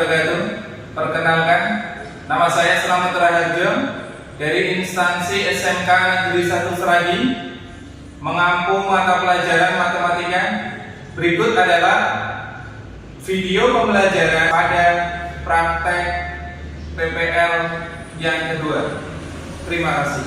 wabarakatuh. Perkenalkan, nama saya Slamet Raharjo dari instansi SMK Negeri 1 Seragi, mengampu mata pelajaran matematika. Berikut adalah video pembelajaran pada praktek PPL yang kedua. Terima kasih.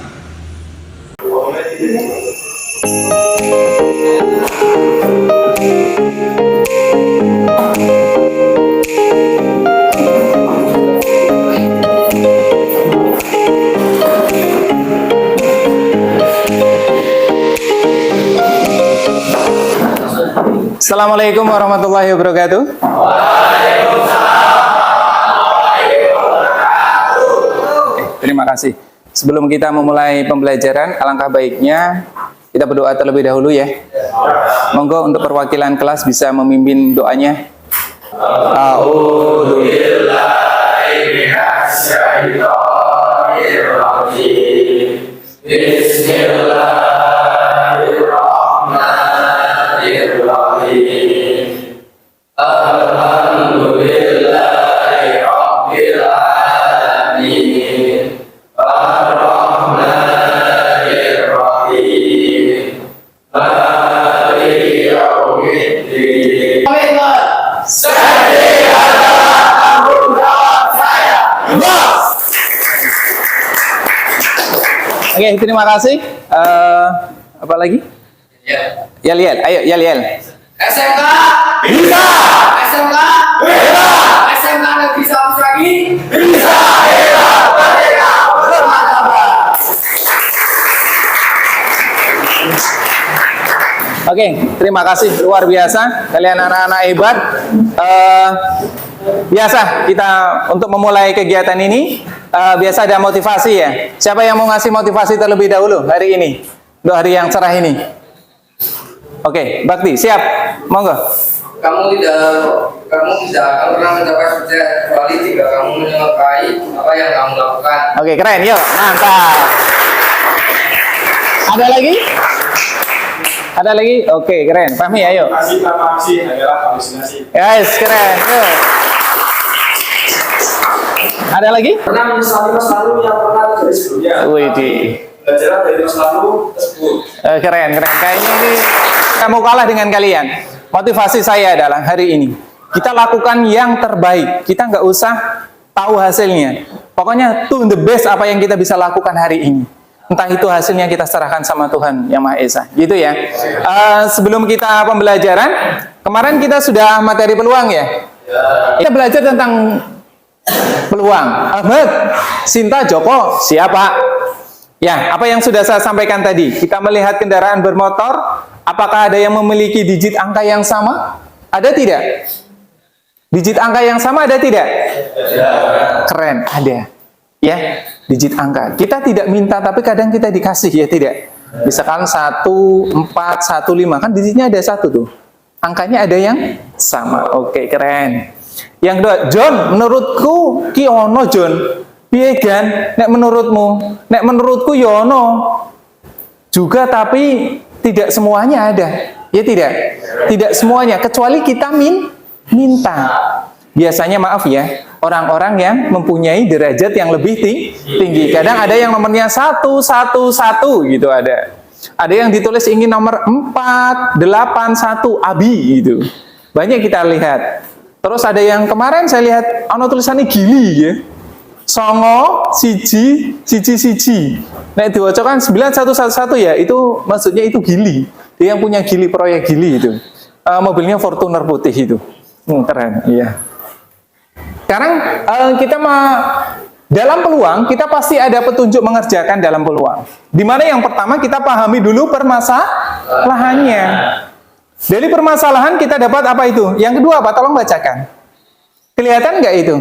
Assalamualaikum warahmatullahi wabarakatuh. Terima kasih. Sebelum kita memulai pembelajaran, alangkah baiknya kita berdoa terlebih dahulu ya. Monggo untuk perwakilan kelas bisa memimpin doanya. A'udzu billahi minasy syaithanir rajim. Bismillahirrahmanirrahim. Alhamdulillahi rabbil alamin. Ar-Rahmanir Rahim. Maliki yaumiddin. Oke, terima kasih. Apa lagi? Yel. Ayo, Yel. SMK Bisa. SMK Bisa. SMK Negeri 1 Seragi Bisa. Hebat. Merdeka bermartabat. Oke, terima kasih, luar biasa kalian anak-anak hebat. Biasa kita untuk memulai kegiatan ini biasa ada motivasi ya. Siapa yang mau ngasih motivasi terlebih dahulu hari ini, untuk hari yang cerah ini? Oke, Bakti siap, monggo. Kamu tidak akan pernah mencapai sukses kecuali jika kamu menyukai apa yang kamu lakukan. Oke, keren, yuk, mantap. Ada lagi? Oke, keren. Fahmi, ayo. Aksi tanpa aksi adalah halusinasi. Guys, keren. Yuk. Ada lagi? Pernah menyesali masa lalu yang pernah terjadi sebelumnya. Widih. Belajar dari masa lalu tersebut. Keren. Kayaknya ini kamu kalah dengan kalian. Motivasi saya adalah hari ini kita lakukan yang terbaik. Kita nggak usah tahu hasilnya. Pokoknya do the best apa yang kita bisa lakukan hari ini. Entah itu hasilnya kita serahkan sama Tuhan Yang Maha Esa. Gitu ya. Sebelum kita pembelajaran, kemarin kita sudah materi peluang ya. Kita belajar tentang peluang. Ahmad, Sinta, Joko, siapa? Ya, apa yang sudah saya sampaikan tadi. Kita melihat kendaraan bermotor, apakah ada yang memiliki digit angka yang sama? Ada tidak? Digit angka yang sama ada tidak? Keren, ada. Ya, digit angka. Kita tidak minta, tapi kadang kita dikasih, ya tidak? Misalkan 1, 4, 1, 5. Kan digitnya ada 1 tuh. Angkanya ada yang sama. Oke, keren. Yang kedua, John, menurutku ki ono John. Piye gan? Nek menurutmu? Nek menurutku ya ono. Juga tapi tidak semuanya ada. Ya tidak? Tidak semuanya, kecuali kita minta. Biasanya maaf ya, orang-orang yang mempunyai derajat yang lebih tinggi. Kadang ada yang nomornya 111 gitu ada. Ada yang ditulis ingin nomor 481 Abi gitu. Banyak kita lihat. Terus ada yang kemarin saya lihat ono tulisannya gili ya. Songo, siji. Nah diwaca kan 9111 ya, itu maksudnya itu gili. Dia yang punya gili, proyek gili itu. Mobilnya Fortuner putih itu. Keren, iya. Sekarang kita dalam peluang, kita pasti ada petunjuk mengerjakan dalam peluang. Dimana yang pertama kita pahami dulu permasalahannya. Dari permasalahan kita dapat apa itu? Yang kedua apa? Tolong bacakan. Kelihatan nggak itu?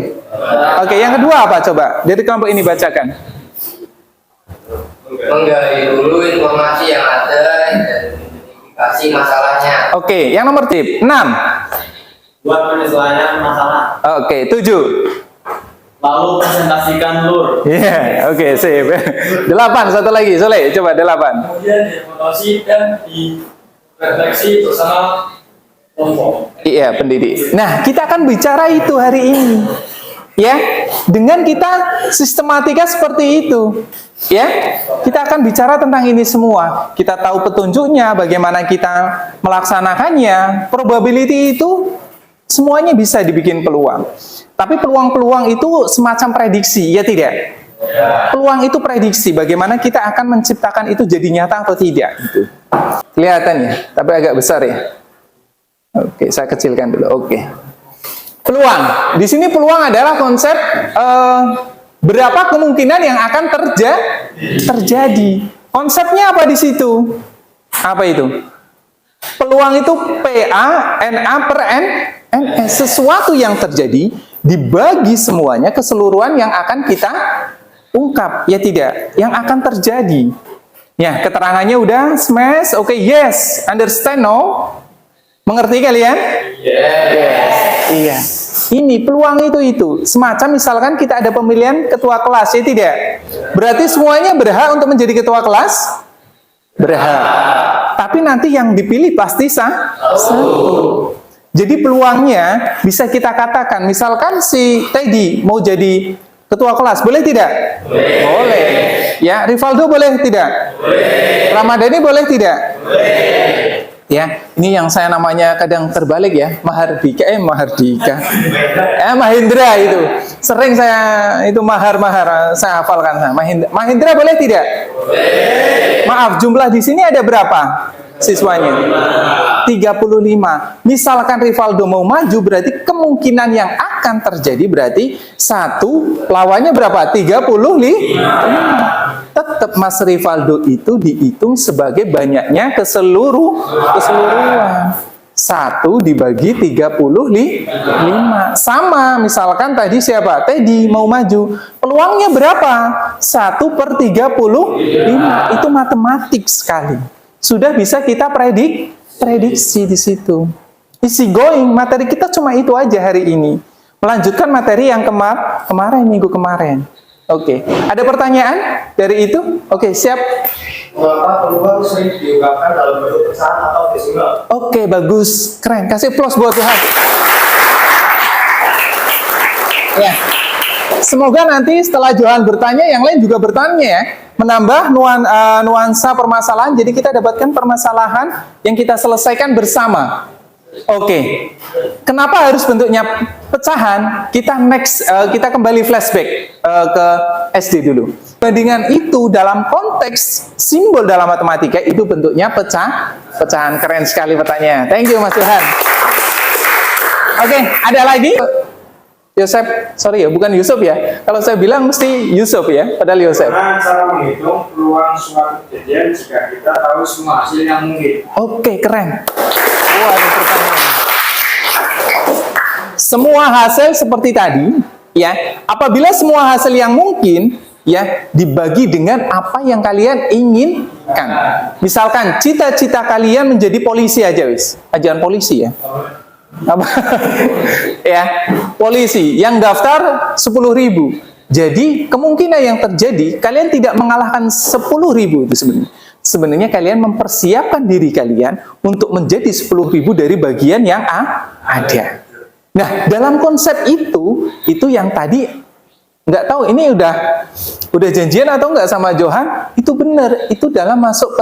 Oke, yang kedua apa? Coba dari kelompok ini bacakan. Menggali dulu informasi yang ada dan identifikasi masalahnya. Oke, yang nomor tip 6. Buat penyesuaian masalah. Oke, 7. Lalu presentasikan lur. Iya, oke, sip. 8, satu lagi, Soleh, coba 8. Kemudian dievaluasi dan direfleksi bersama Iya, pendidik. Nah, kita akan bicara itu hari ini. Ya, dengan kita sistematika seperti itu. Ya, kita akan bicara tentang ini semua. Kita tahu petunjuknya, bagaimana kita melaksanakannya. Probability itu semuanya bisa dibikin peluang. Tapi peluang-peluang itu semacam prediksi, ya tidak? Peluang itu prediksi, bagaimana kita akan menciptakan itu jadi nyata atau tidak. Gitu. Kelihatan ya, tapi agak besar ya. Oke, saya kecilkan dulu. Oke. Peluang. Di sini peluang adalah konsep berapa kemungkinan yang akan terjadi. Konsepnya apa di situ? Apa itu? Peluang itu PA, NA per NS. Sesuatu yang terjadi dibagi semuanya keseluruhan yang akan kita ungkap. Ya tidak? Yang akan terjadi. Ya, keterangannya udah smash. Oke, yes. Understand, no? Mengerti kalian? Yes. Iya. Ini peluang itu. Semacam misalkan kita ada pemilihan ketua kelas, ya tidak? Berarti semuanya berhak untuk menjadi ketua kelas? Berhak. Tapi nanti yang dipilih pasti satu. Jadi peluangnya bisa kita katakan, misalkan si Teddy mau jadi ketua kelas, boleh tidak? Boleh. Ya, Rivaldo boleh tidak? Boleh. Ramadhani boleh tidak? Boleh. Ya, ini yang saya namanya kadang terbalik ya, Mahardika, Mahendra itu. Sering saya itu mahar saya hafalkan. Mahendra boleh tidak? Boleh. Maaf, jumlah di sini ada berapa siswanya? 35. Misalkan Rivaldo mau maju, berarti kemungkinan yang akan terjadi berarti 1 lawannya berapa? 35. Tetap Mas Rivaldo itu dihitung sebagai banyaknya keseluruhan. 1 dibagi 35. Sama, misalkan tadi siapa? Teddy mau maju. Peluangnya berapa? 1 per 35. Itu matematik sekali. Sudah bisa kita prediksi di situ. Easy going, materi kita cuma itu aja hari ini. Melanjutkan materi yang minggu kemarin. Oke, ada pertanyaan dari itu? Oke, siap. Mengapa peluang sering diungkapkan dalam bentuk pecahan atau desimal? Oke, bagus, keren. Kasih plus buat Tuhan. Ya, semoga nanti setelah Johan bertanya, yang lain juga bertanya ya, menambah nuansa permasalahan. Jadi kita dapatkan permasalahan yang kita selesaikan bersama. Oke, kenapa harus bentuknya pecahan? Kita kita kembali flashback ke SD dulu. Bandingan itu dalam konteks simbol dalam matematika itu bentuknya pecahan. Keren sekali pertanyaannya. Thank you Mas Tuhan. Oke, ada lagi? Yosef, sorry ya, bukan Yusuf ya. Kalau saya bilang mesti Yusuf ya, padahal Yosef. Bagaimana cara menghitung peluang suatu kejadian jika kita tahu semua hasil yang mungkin? Oke, keren. Wah, ada pertanyaan. Semua hasil seperti tadi, ya. Apabila semua hasil yang mungkin, ya, dibagi dengan apa yang kalian inginkan. Misalkan cita-cita kalian menjadi polisi aja, wis. Ajaran polisi ya. Apa? Ya, polisi yang daftar 10.000. Jadi kemungkinan yang terjadi kalian tidak mengalahkan 10.000 itu sebenarnya. Sebenarnya kalian mempersiapkan diri kalian untuk menjadi 10.000 dari bagian yang ada. Nah, dalam konsep itu yang tadi nggak tahu ini udah janjian atau nggak sama Johan, itu benar, itu dalam masuk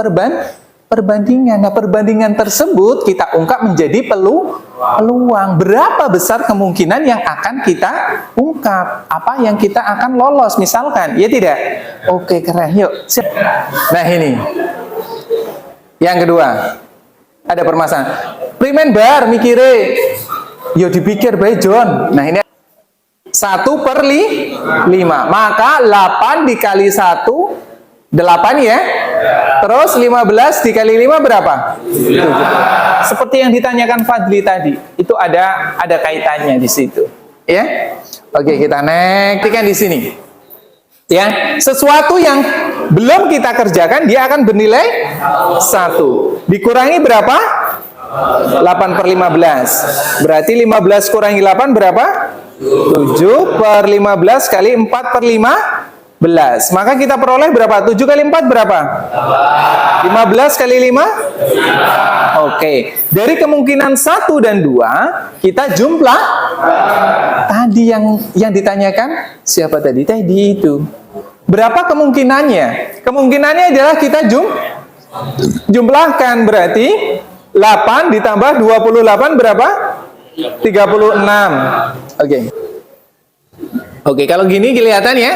perbandingan. Nah, perbandingan tersebut kita ungkap menjadi peluang. Berapa besar kemungkinan yang akan kita ungkap? Apa yang kita akan lolos misalkan? Ya tidak? Oke, keren. Yuk. Nah, ini. Yang kedua. Ada permasalahan. Primen bar mikire. Yo dipikir baik John. Nah, ini 1 per 5. Maka 8 dikali 1 8 ya. Terus 15 dikali 5 berapa? 7. Seperti yang ditanyakan Fadli tadi, itu ada kaitannya di situ, ya. Oke, kita nektikan di sini. Ya, sesuatu yang belum kita kerjakan dia akan bernilai 1. Dikurangi berapa? 8 per 15. Berarti 15 kurangi 8 berapa? 7 per 15 kali 4 per 5 Maka kita peroleh berapa? 7 kali 4 berapa? 15 kali 5? Oke. Dari kemungkinan 1 dan 2, kita jumlah tadi yang ditanyakan siapa tadi? Tadi itu. Berapa kemungkinannya? Kemungkinannya adalah kita jumlahkan, berarti 8 ditambah 28 berapa? 36. Oke. Oke, kalau gini kelihatan ya?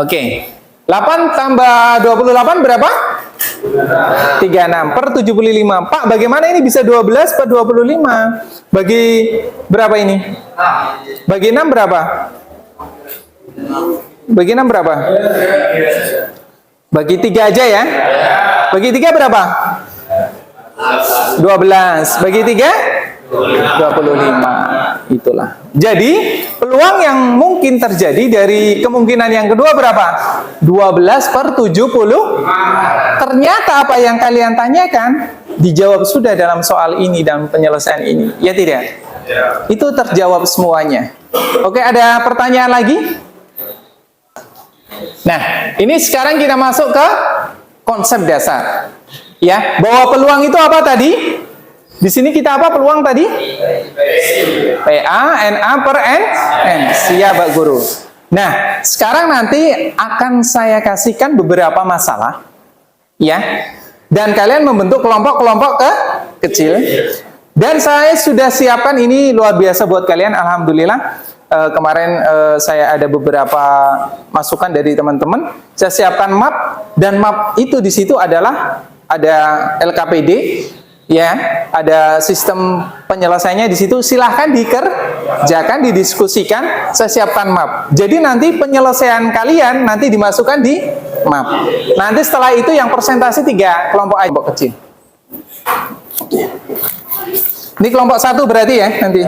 Oke. 8 tambah 28 berapa? 36 per 75. Pak, bagaimana ini bisa 12 per 25? Bagi berapa ini? Bagi 6 berapa? Bagi 6 berapa? Bagi 3 aja ya? Bagi 3 berapa? 12. Bagi 3? 25. Itulah. Jadi, peluang yang mungkin terjadi dari kemungkinan yang kedua berapa? 12 per 70. Ternyata apa yang kalian tanyakan dijawab sudah dalam soal ini dan penyelesaian ini. Ya tidak? Itu terjawab semuanya. Oke, ada pertanyaan lagi? Nah, ini sekarang kita masuk ke konsep dasar. Ya, bahwa peluang itu apa tadi? Di sini kita apa peluang tadi? PA, NA per N. Siap, Pak Guru. Nah, sekarang nanti akan saya kasihkan beberapa masalah. Ya. Dan kalian membentuk kelompok-kelompok kecil. Dan saya sudah siapkan ini luar biasa buat kalian, alhamdulillah. Kemarin saya ada beberapa masukan dari teman-teman. Saya siapkan map, dan map itu di situ adalah ada LKPD. Ya, ada sistem penyelesaiannya di situ. Silahkan dikerjakan, didiskusikan. Saya siapkan map. Jadi nanti penyelesaian kalian nanti dimasukkan di map. Nanti setelah itu yang persentase 3 kelompok aja, kelompok kecil. Ini kelompok 1 berarti ya nanti.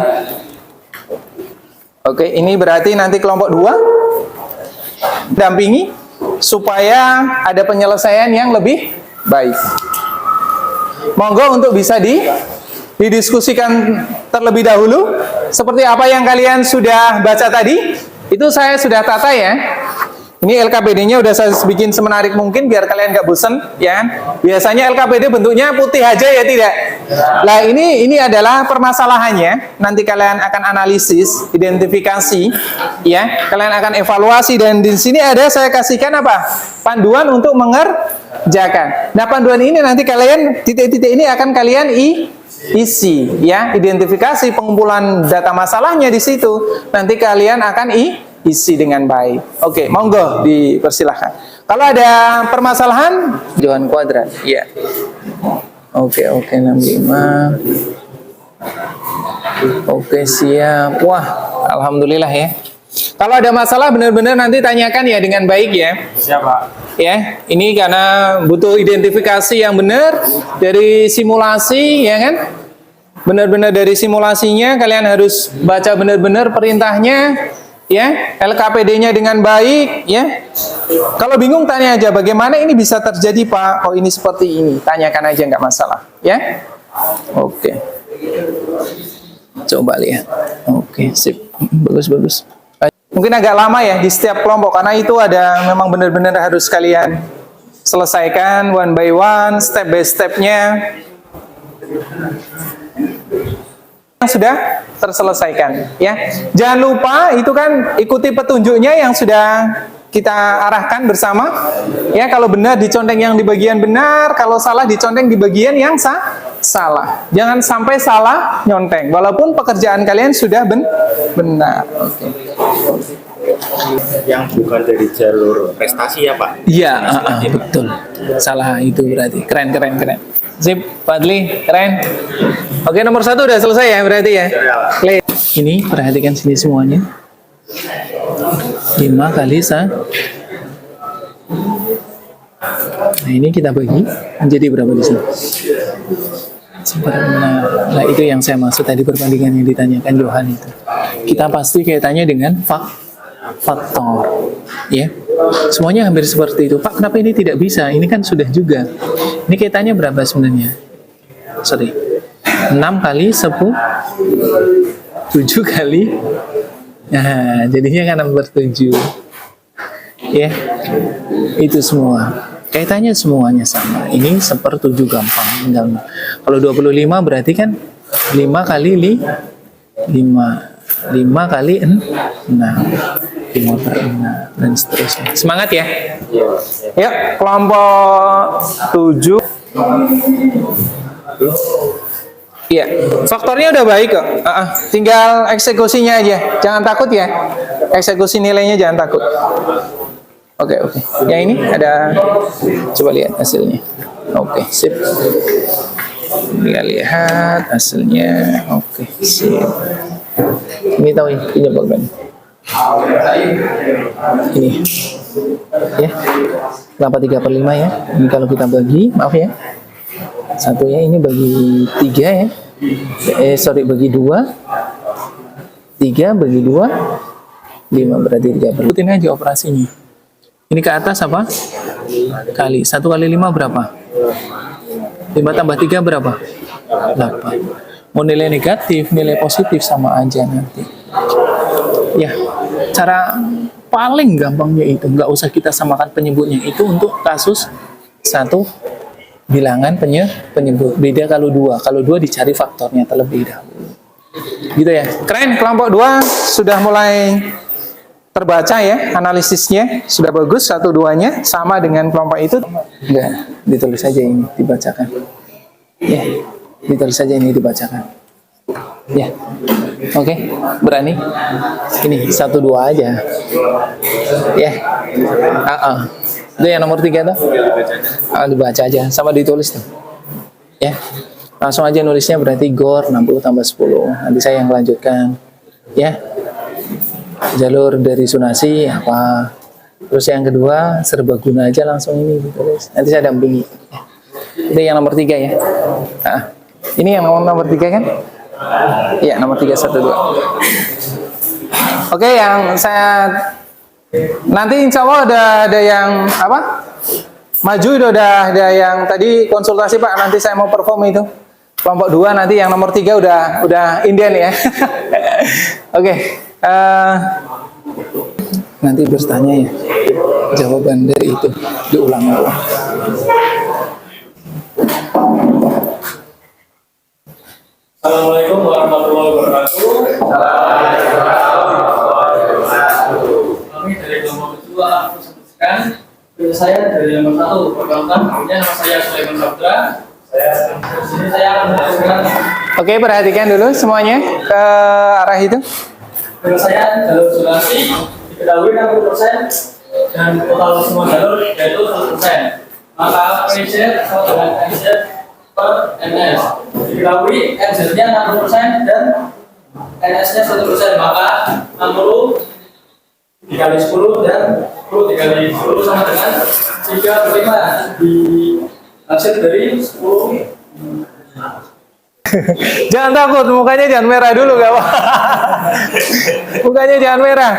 Oke, ini berarti nanti kelompok 2 dampingi supaya ada penyelesaian yang lebih baik. Monggo untuk bisa didiskusikan terlebih dahulu. Seperti apa yang kalian sudah baca tadi, itu saya sudah tata ya. Ini LKPD-nya udah saya bikin semenarik mungkin biar kalian nggak bosan ya. Biasanya LKPD bentuknya putih aja ya tidak. Nah, ini adalah permasalahannya. Nanti kalian akan analisis, identifikasi ya. Kalian akan evaluasi, dan di sini ada saya kasihkan apa? Panduan untuk mengerjakan. Nah, panduan ini nanti kalian titik-titik ini akan kalian isi ya, identifikasi pengumpulan data masalahnya di situ. Nanti kalian akan isi dengan baik. Oke, monggo dipersilahkan. Kalau ada permasalahan, Johan kuadrat. Iya. Oke, 65. Oke, siap. Wah, alhamdulillah ya. Kalau ada masalah benar-benar nanti tanyakan ya dengan baik ya. Siapa? Ya, ini karena butuh identifikasi yang benar dari simulasi ya kan. Benar-benar dari simulasinya kalian harus baca benar-benar perintahnya. Ya, LKPD-nya dengan baik, ya. Kalau bingung tanya aja, bagaimana ini bisa terjadi Pak? Oh ini seperti ini, tanyakan aja nggak masalah, ya. Oke. Coba lihat. Oke, sip, bagus. Mungkin agak lama ya di setiap kelompok karena itu ada memang benar-benar harus kalian selesaikan one by one, step by step-nya. Sudah terselesaikan ya. Jangan lupa itu kan ikuti petunjuknya yang sudah kita arahkan bersama ya. Kalau benar diconteng yang di bagian benar, kalau salah diconteng di bagian yang salah. Jangan sampai salah nyonteng walaupun pekerjaan kalian sudah benar. Oke. Yang bukan dari jalur prestasi ya Pak? Iya, betul. Salah itu berarti. Keren. Sip, Fadli, keren. Oke, nomor 1 udah selesai ya berarti ya. Ini perhatikan sini semuanya. 5 kali 1. Nah, ini kita bagi menjadi berapa di sini? Nah, itu yang saya maksud tadi perbandingan yang ditanyakan Johan itu. Kita pasti kaitannya dengan faktor, ya. Semuanya hampir seperti itu. Pak, kenapa ini tidak bisa? Ini kan sudah juga. Ini kaitannya berapa sebenarnya? 6 kali 10, 7 kali. Nah, jadinya kan nomor 7. Ya, itu semua. Kaitannya semuanya sama. Ini 1/7 gampang. Tinggal. Kalau 25 berarti kan 5 kali 5 kali 6, 5/6 dan seterusnya. Semangat ya. Yuk, kelompok 7. Iya, faktornya udah baik kok. Tinggal eksekusinya aja. Jangan takut ya. Eksekusi nilainya jangan takut. Oke. Yang ini ada, coba lihat hasilnya. Oke, sip. Kita lihat hasilnya. Oke, sip. Ini tahu ya, penyebabkan. Ini. Ya. Kenapa 3/5 ya? Ini kalau kita bagi, maaf ya. Satunya ini bagi 3 ya. Bagi 2. 3 bagi 2. 5 berarti 3/5. Ikutin aja operasinya. Ini ke atas apa? Kali. 1 kali 5 berapa? 5 tambah 3 berapa? 8. Mau nilai negatif, nilai positif sama aja nanti. Ya, cara paling gampangnya itu. Nggak usah kita samakan penyebutnya. Itu untuk kasus 1 bilangan penyebut. Beda kalau 2. Kalau 2 dicari faktornya terlebih dahulu. Gitu ya. Keren, kelompok 2 sudah mulai terbaca ya, analisisnya sudah bagus. 1-2-nya sama dengan kelompok itu. Enggak, ditulis saja ini, dibacakan. Ya, ditulis saja ini, dibacakan. Ya, oke, berani. Ini 1-2 aja. Ya, itu yang nomor 3 tuh. Dibaca aja, sama ditulis tuh. Ya, langsung aja nulisnya berarti GOR 60 tambah 10. Nanti saya yang melanjutkan. Ya. Jalur dari zonasi apa, terus yang kedua serbaguna aja langsung ini ditulis, nanti saya dampingi. Itu yang nomor 3 ya. Ini yang nomor 3 kan? Iya, nomor 3, 1, 2. Oke, yang saya nanti insya Allah ada yang apa? Maju udah ada yang tadi konsultasi Pak, nanti saya mau perform itu. Kelompok 2 nanti yang nomor 3 udah inden ya. Oke. Nanti bertanya ya, jawaban dari itu diulang-ulang. Assalamualaikum warahmatullahi wabarakatuh. Kami dari kelompok 2 akan sebutkan penyelesaian dari nomor 1. Perkenalkan, nama saya Sulaiman Sabtra. Saya akan menjelaskan. Oke, perhatikan dulu semuanya ke arah itu. Penyelesaian jalur zonasi diketahui 60% dan total semua jalur yaitu 100%. Maka PZ sama dengan NZ per NS diketahui NZ-nya 60% dan NS-nya 100%. Maka 60 dikali 10 dan 10 dikali 10 sama dengan 3/5 di hasil dari 10. Jangan takut, mukanya jangan merah dulu gak apa. Mukanya jangan merah.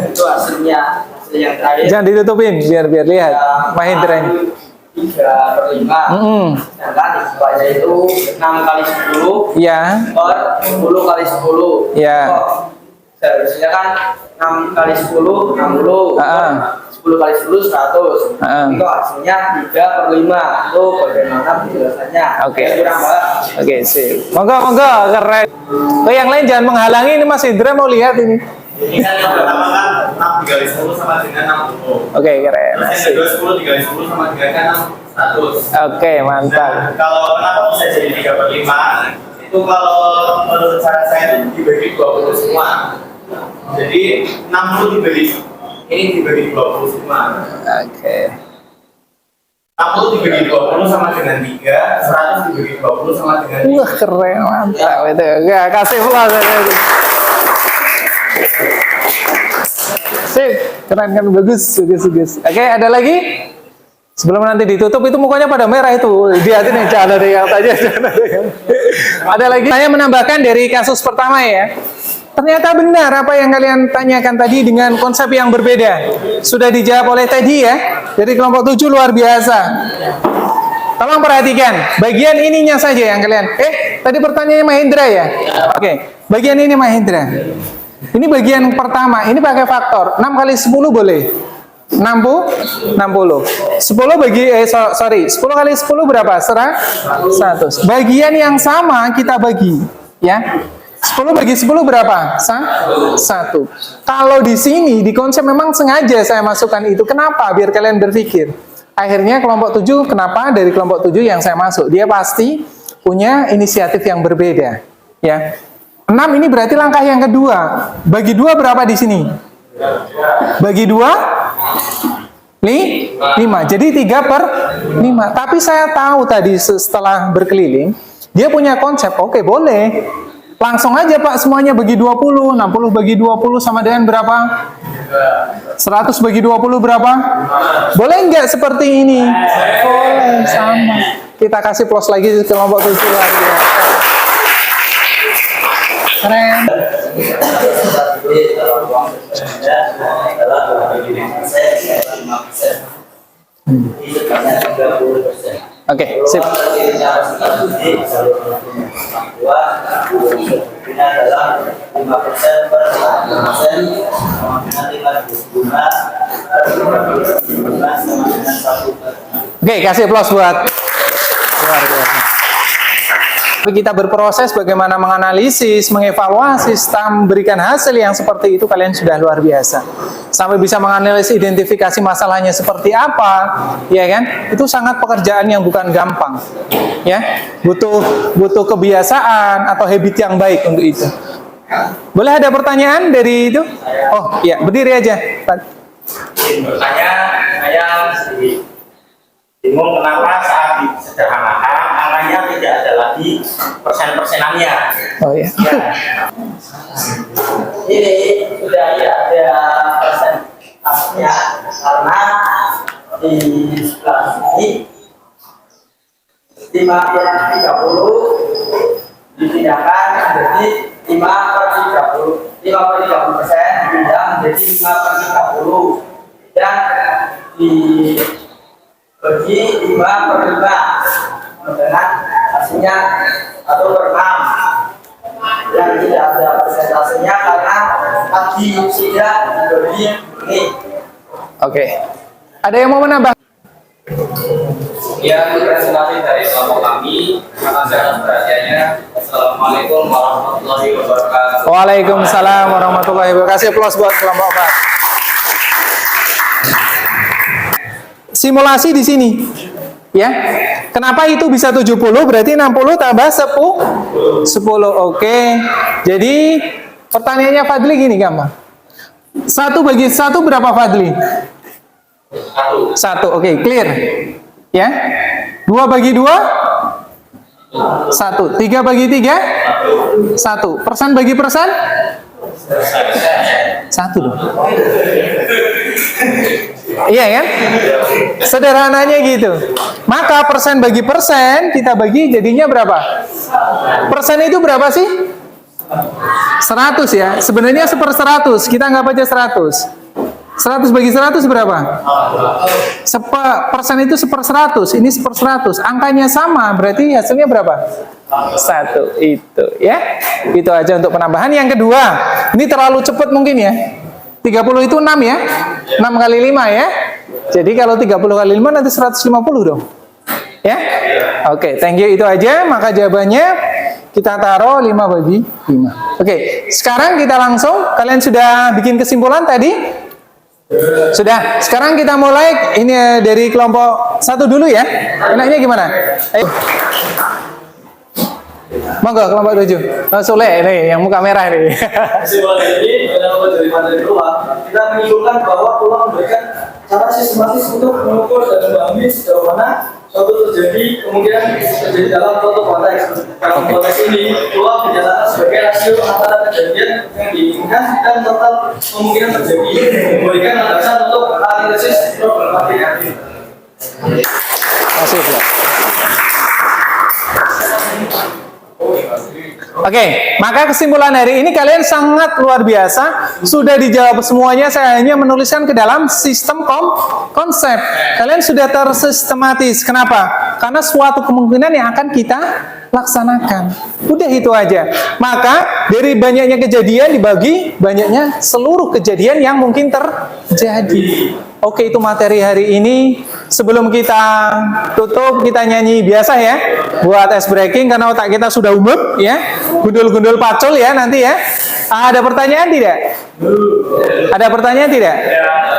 Itu hasil yang terakhir. Jangan ditutupin biar lihat Mahendra ini. 3/5. Sedangkan istiqlahnya itu 6 kali 10 Ya. per 10 kali 10. Ya. Seharusnya kan 6 kali 10 60. 10 kali 10 100. Ini kok hasilnya 3/5. Itu bagaimana penjelasannya? Oke. Kurang banget. Oke, sip. Monggo, keren. Yang lain jangan menghalangi, ini Mas Indra mau lihat ini. Ini kan yang pertama kan 6 dikali 10 sama dengan 60. Oke, keren. Terus yang kedua 10 dikali 10 sama dengan 100. Oke, mantap. Kalau kenapa bisa jadi 3/5? Itu kalau menurut saya itu dibagi 20 semua. Jadi 60 dibagi ini dibagi 20 semua. Oke. 60 dibagi 20 sama dengan 3, 100 dibagi 20 sama dengan 3. Wah, keren, mantap itu. Ya, kasih plus. Sip, keren kan, bagus. Oke, ada lagi? Sebelum nanti ditutup itu mukanya pada merah itu. Lihat ini, jangan ada yang tanya. Ada lagi? Saya menambahkan dari kasus pertama ya. Ternyata benar apa yang kalian tanyakan tadi dengan konsep yang berbeda. Sudah dijawab oleh Teddy ya. Dari kelompok 7 luar biasa. Tolong perhatikan, bagian ininya saja yang kalian. Tadi pertanyaannya Mahendra ya? Oke, bagian ini Mahendra. Ini bagian pertama, ini pakai faktor. 6 kali 10 boleh. 60. 10 bagi 10 kali 10 berapa? 100. Bagian yang sama kita bagi, ya. 10 bagi 10 berapa? 1. Kalau di sini di konsep memang sengaja saya masukkan itu. Kenapa? Biar kalian berpikir. Akhirnya kelompok 7, kenapa dari kelompok 7 yang saya masuk? Dia pasti punya inisiatif yang berbeda, ya. 6 ini berarti langkah yang kedua. Bagi 2 berapa di sini? Bagi 2 5. Jadi 3/5. Tapi saya tahu tadi setelah berkeliling, dia punya konsep, oke, boleh. Langsung aja Pak, semuanya bagi 20. 60 bagi 20 sama dengan berapa? 100 bagi 20 berapa? Boleh nggak seperti ini? Boleh, sama. Kita kasih plus lagi ke kelompok 7 lagi. Keren. Oke, sip. Oke, kasih plus buat luar biasa. Kita berproses bagaimana menganalisis, mengevaluasi, setelah memberikan hasil yang seperti itu, kalian sudah luar biasa. Sampai bisa menganalisis, identifikasi masalahnya seperti apa, ya kan? Itu sangat pekerjaan yang bukan gampang, ya. Butuh kebiasaan atau habit yang baik untuk itu. Boleh ada pertanyaan dari itu? Oh, ya, berdiri aja. Bertanya, saya sedikit bingung kenapa saat disederhanakan angkanya tidak ada lagi persen-persenannya. Oh iya. Ya. Ini sudah ada persentasenya karena di sebelah sini 5/30 dipindahkan menjadi 5/30. 5/30% dipindah menjadi 5/30 dan dibagi 5/5 dengan hasilnya 1/6 yang tidak ada persentasenya karena tadi sudah dibagi ini. Oke. Ada yang mau menambah? Ya, presentasi dari kelompok kami. Atas dalam perhatiannya. Assalamualaikum warahmatullahi wabarakatuh. Waalaikumsalam warahmatullahi wabarakatuh. Plus buat kelompok 4. Simulasi di sini. Ya. Kenapa itu bisa 70? Berarti 60 tambah 10. Oke. Jadi pertanyaannya Fadli gini gampang. 1 bagi 1 berapa Fadli? 1. Oke, clear. Ya. 2 bagi 2? 1. 3 bagi 3? 1. Persen bagi persen? 1 dong. Iya kan? Sederhananya gitu. Maka persen bagi persen kita bagi jadinya berapa? Persen itu berapa sih? 100 ya. Sebenarnya 1/100. Kita anggap aja 100. 100 bagi 100 berapa? Persen itu 1/100. Ini 1/100. Angkanya sama, berarti hasilnya berapa? 1. Itu ya. Itu aja untuk penambahan. Yang kedua, ini terlalu cepat mungkin ya. 30 itu 6 ya. 6 kali 5 ya. Jadi kalau 30 kali 5 nanti 150 dong. Ya. Oke, thank you. Itu aja. Maka jawabannya kita taruh 5 bagi 5. Oke, sekarang kita langsung. Kalian sudah bikin kesimpulan tadi? Sudah. Sekarang kita mulai ini dari kelompok 1 dulu ya. Enaknya gimana? Ayo. Monggo kelompok 7. Soleh nih yang muka merah nih. Kesimpulan ini dari materi peluang, kita menyimpulkan bahwa peluang memberikan cara sistematis untuk mengukur dan memahami sejauh mana suatu terjadi kemungkinan terjadi dalam suatu konteks. Dalam konteks ini, peluang dinyatakan sebagai rasio antara kejadian yang diinginkan dan total kemungkinan terjadi, memberikan landasan untuk analisis problematik. Masih ya. Oke, maka kesimpulan hari ini kalian sangat luar biasa. Sudah dijawab semuanya, saya hanya menuliskan ke dalam sistem konsep. Kalian sudah tersistematis. Kenapa? Karena suatu kemungkinan yang akan kita laksanakan. Udah itu aja. Maka dari banyaknya kejadian dibagi banyaknya seluruh kejadian yang mungkin terjadi. Oke, itu materi hari ini. Sebelum kita tutup, kita nyanyi biasa ya, buat ice breaking karena otak kita sudah umum ya, gundul-gundul pacul ya nanti ya. Ada pertanyaan tidak? Ada pertanyaan tidak?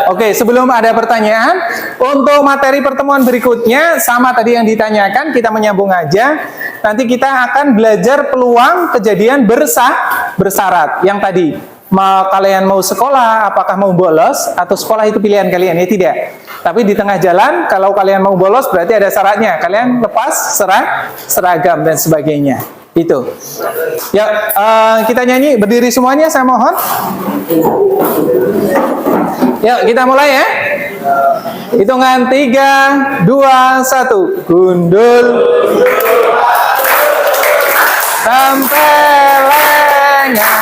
Oke, sebelum ada pertanyaan, untuk materi pertemuan berikutnya sama tadi yang ditanyakan, kita menyambung aja. Nanti kita akan belajar peluang kejadian bersyarat yang tadi. Kalian mau sekolah, apakah mau bolos atau sekolah itu pilihan kalian? Ya tidak. Tapi di tengah jalan, kalau kalian mau bolos berarti ada syaratnya. Kalian lepas seragam dan sebagainya. Itu. Ya, kita nyanyi berdiri semuanya, saya mohon. Yuk, kita mulai ya. Hitungan 3, 2, 1. Gundul. Tempelengnya.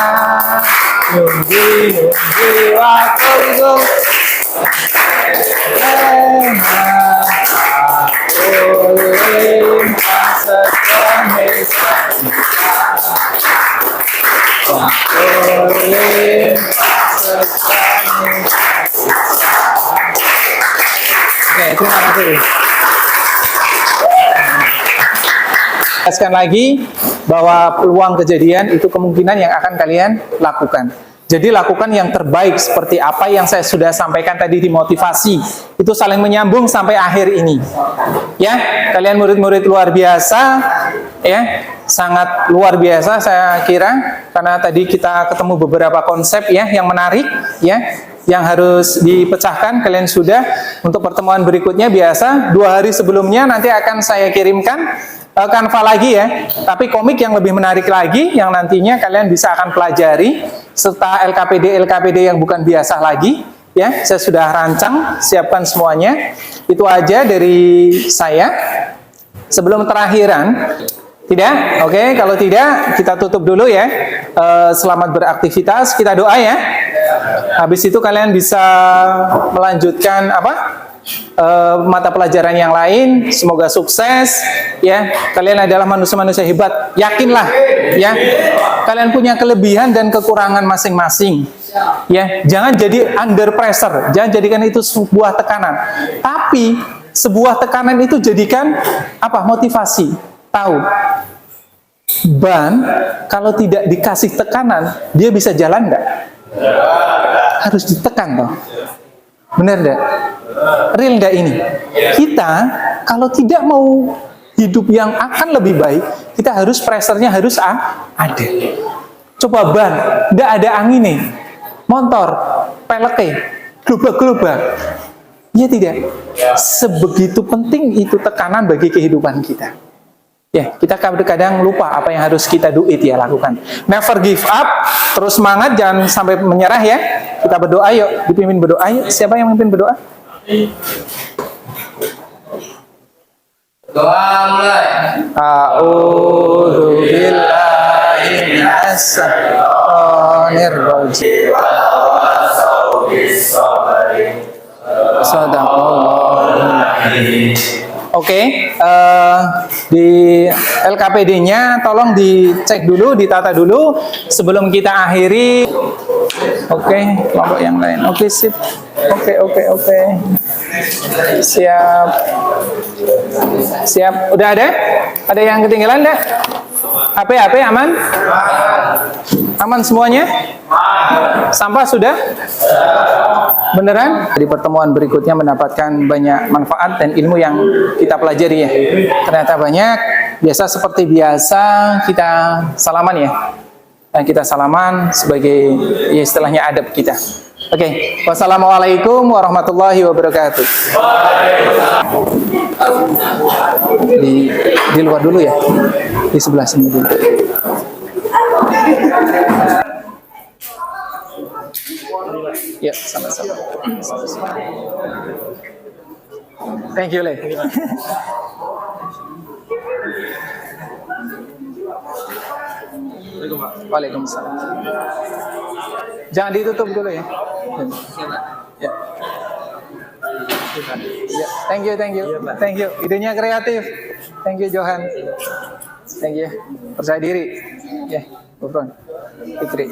Nunggi waktu itu. Oke, terima kasih. Jelaskan lagi bahwa peluang kejadian itu kemungkinan yang akan kalian lakukan. Jadi lakukan yang terbaik seperti apa yang saya sudah sampaikan tadi di motivasi. Itu saling menyambung sampai akhir ini. Ya, kalian murid-murid luar biasa, ya, sangat luar biasa saya kira karena tadi kita ketemu beberapa konsep ya yang menarik ya. Yang harus dipecahkan kalian sudah. Untuk pertemuan berikutnya biasa 2 hari sebelumnya nanti akan saya kirimkan Canva lagi ya, tapi komik yang lebih menarik lagi yang nantinya kalian bisa akan pelajari serta LKPD yang bukan biasa lagi ya. Saya sudah rancang, siapkan semuanya. Itu aja dari saya. Sebelum terakhiran, tidak? Oke, kalau tidak kita tutup dulu ya. Selamat beraktivitas, kita doa ya. Habis itu kalian bisa melanjutkan mata pelajaran yang lain. Semoga sukses ya. Kalian adalah manusia-manusia hebat, yakinlah ya. Kalian punya kelebihan dan kekurangan masing-masing ya. Jangan jadi under pressure, jangan jadikan itu sebuah tekanan, tapi sebuah tekanan itu jadikan motivasi. Tahu ban kalau tidak dikasih tekanan dia bisa jalan enggak? Harus ditekan toh. Benar enggak? Real enggak ini? Kita kalau tidak mau hidup yang akan lebih baik, kita harus pressure-nya harus ada. Coba ban, enggak ada angin nih. Motor, peleke, global. Iya tidak? Sebegitu penting itu tekanan bagi kehidupan kita. Ya, kita kadang-kadang lupa apa yang harus kita lakukan. Never give up, terus semangat, jangan sampai menyerah ya. Kita berdoa yuk, dipimpin berdoa yuk. Siapa yang memimpin berdoa? Doa mulai. A'udzu billahi minasyaitonir rajim. Oke, di LKPD-nya tolong dicek dulu, ditata dulu sebelum kita akhiri. Oke, kelompok yang lain. Oke, sip. Oke. Siap. Udah ada? Ada yang ketinggalan enggak? HP aman? Aman semuanya? Sampah sudah? Beneran? Di pertemuan berikutnya mendapatkan banyak manfaat dan ilmu yang kita pelajari ya. Ternyata banyak. Biasa seperti biasa kita salaman ya. Dan kita salaman sebagai ya istilahnya adab kita. Oke. Wassalamualaikum warahmatullahi wabarakatuh. Di luar dulu ya. Di sebelah sini dulu. Ya, sama-sama. Thank you, Le. Waalaikumsalam. Jangan ditutup dulu ya. Ya. Ya, thank you. Idenya kreatif. Thank you, Johan. Thank you. Percaya diri. Ya, Gufron. Fitri.